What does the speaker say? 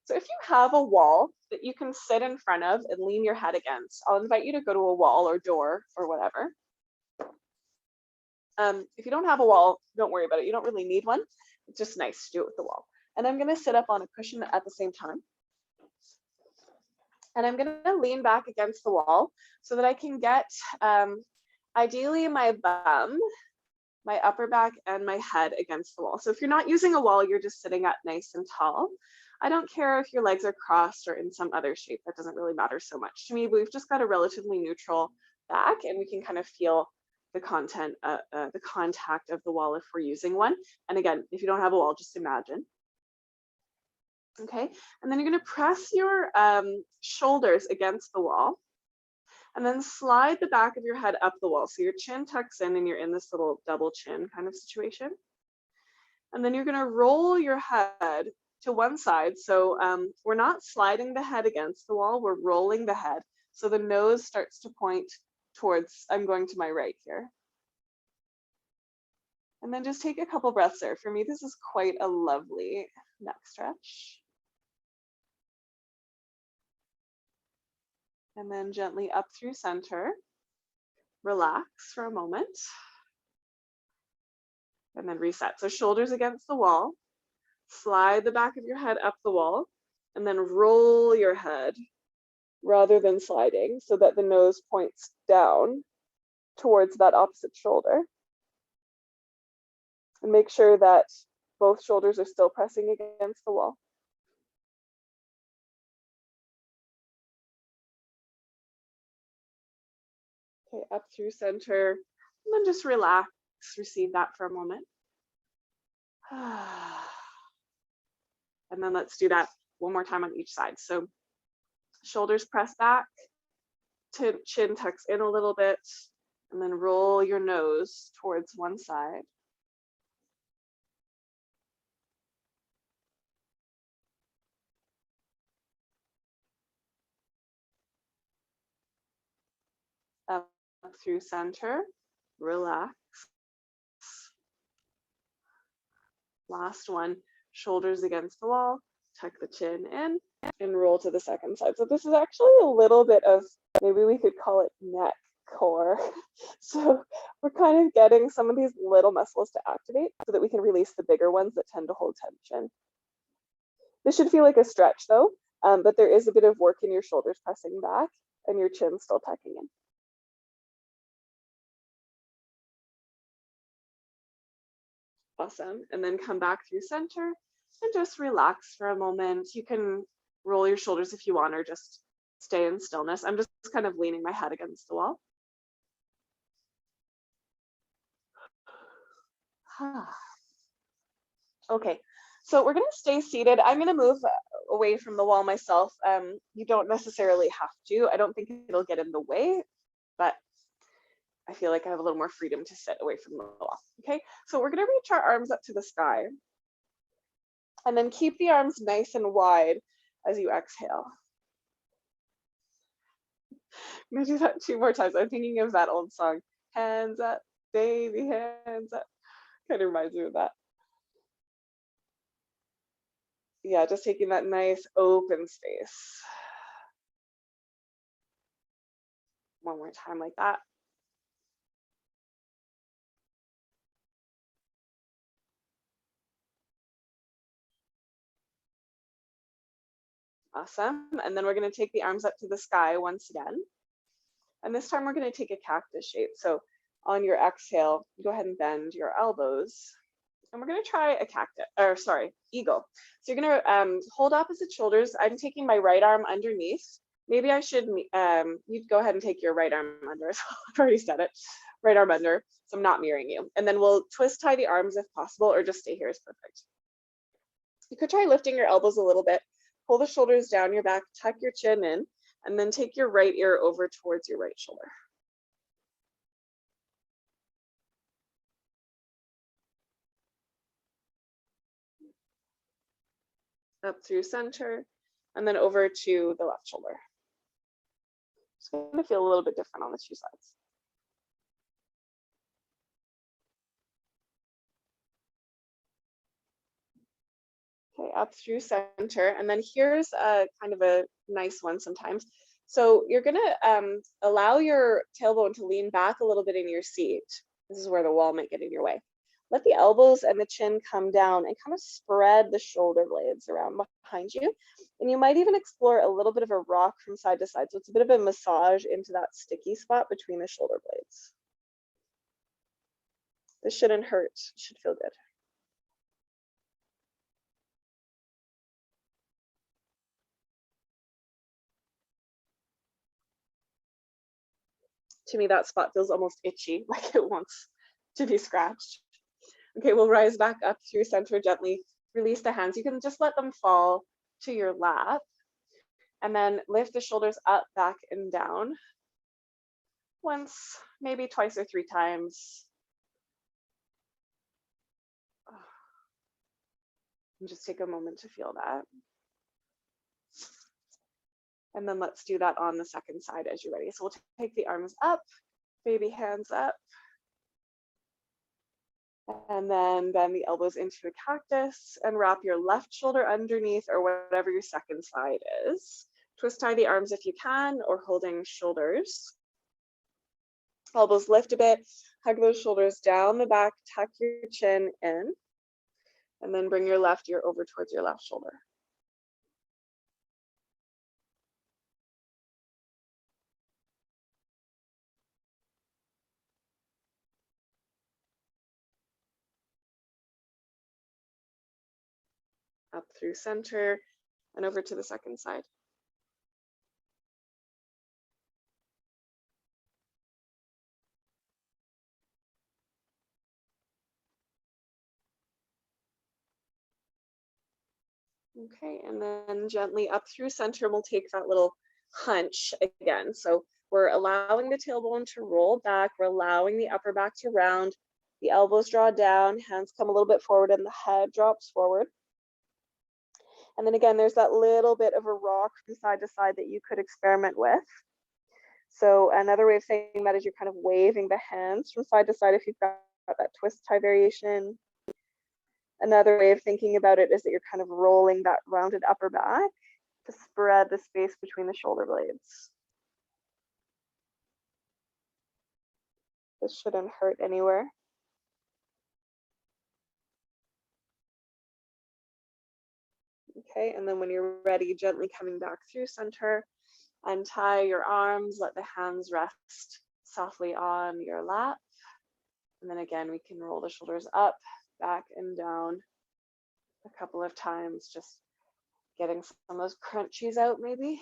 So if you have a wall that you can sit in front of and lean your head against, I'll invite you to go to a wall or door or whatever. If you don't have a wall, don't worry about it. You don't really need one. It's just nice to do it with the wall. And I'm going to sit up on a cushion at the same time. And I'm going to lean back against the wall so that I can get, ideally, my bum, my upper back, and my head against the wall. So if you're not using a wall, you're just sitting up nice and tall. I don't care if your legs are crossed or in some other shape. That doesn't really matter so much to me. We've just got a relatively neutral back, and we can kind of feel the contact of the wall if we're using one. And again, if you don't have a wall, just imagine. Okay, and then you're going to press your shoulders against the wall and then slide the back of your head up the wall. So your chin tucks in and you're in this little double chin kind of situation. And then you're going to roll your head to one side. So we're not sliding the head against the wall, we're rolling the head. So the nose starts to point towards, I'm going to my right here. And then just take a couple breaths there. For me, this is quite a lovely neck stretch. And then gently up through center. Relax for a moment. And then reset. So shoulders against the wall. Slide the back of your head up the wall. And then roll your head rather than sliding so that the nose points down towards that opposite shoulder. And make sure that both shoulders are still pressing against the wall. Okay, up through center, and then just relax, receive that for a moment. And then let's do that one more time on each side. So shoulders press back, chin tucks in a little bit, and then roll your nose towards one side. Up through center, relax. Last one, shoulders against the wall, tuck the chin in, and roll to the second side. So this is actually a little bit of, maybe we could call it neck core. So we're kind of getting some of these little muscles to activate so that we can release the bigger ones that tend to hold tension. This should feel like a stretch though, but there is a bit of work in your shoulders pressing back and your chin still tucking in. Awesome. And then come back through center and just relax for a moment. You can roll your shoulders if you want, or just stay in stillness. I'm just kind of leaning my head against the wall. Okay, so we're going to stay seated. I'm going to move away from the wall myself. You don't necessarily have to. I don't think it'll get in the way, but I feel like I have a little more freedom to sit away from the wall. Okay, so we're going to reach our arms up to the sky. And then keep the arms nice and wide as you exhale. I'm going to do that 2 more times. I'm thinking of that old song, hands up, baby, hands up. Kind of reminds me of that. Yeah, just taking that nice open space. One more time like that. Awesome. And then we're going to take the arms up to the sky once again. And this time we're going to take a cactus shape. So on your exhale, go ahead and bend your elbows. And we're going to try a cactus, or sorry, eagle. So you're going to hold opposite shoulders. I'm taking my right arm underneath. Maybe I should, you'd go ahead and take your right arm under as well. I've already said it. Right arm under. So I'm not mirroring you. And then we'll twist tie the arms if possible, or just stay here is perfect. You could try lifting your elbows a little bit. Pull the shoulders down your back, tuck your chin in, and then take your right ear over towards your right shoulder. Up through center, and then over to the left shoulder. It's going to feel a little bit different on the 2 sides. Okay, up through center. And then here's a kind of a nice one sometimes. So you're gonna allow your tailbone to lean back a little bit in your seat. This is where the wall might get in your way. Let the elbows and the chin come down and kind of spread the shoulder blades around behind you. And you might even explore a little bit of a rock from side to side. So it's a bit of a massage into that sticky spot between the shoulder blades. This shouldn't hurt, it should feel good. To me, that spot feels almost itchy, like it wants to be scratched. Okay, we'll rise back up through center gently. Release the hands. You can just let them fall to your lap. And then lift the shoulders up, back, and down. Once, maybe twice or 3 times. And just take a moment to feel that. And then let's do that on the second side as you're ready. So we'll take the arms up, baby hands up. And then bend the elbows into a cactus and wrap your left shoulder underneath or whatever your second side is. Twist tie the arms if you can, or holding shoulders. Elbows lift a bit, hug those shoulders down the back, tuck your chin in, and then bring your left ear over towards your left shoulder. Up through center and over to the second side. Okay, and then gently up through center, we'll take that little hunch again. So we're allowing the tailbone to roll back. We're allowing the upper back to round. The elbows draw down, hands come a little bit forward, and the head drops forward. And then again, there's that little bit of a rock from side to side that you could experiment with. So another way of saying that is you're kind of waving the hands from side to side if you've got that twist tie variation. Another way of thinking about it is that you're kind of rolling that rounded upper back to spread the space between the shoulder blades. This shouldn't hurt anywhere. Okay, and then when you're ready, gently coming back through center, untie your arms, let the hands rest softly on your lap. And then again, we can roll the shoulders up, back, and down a couple of times, just getting some of those crunchies out maybe.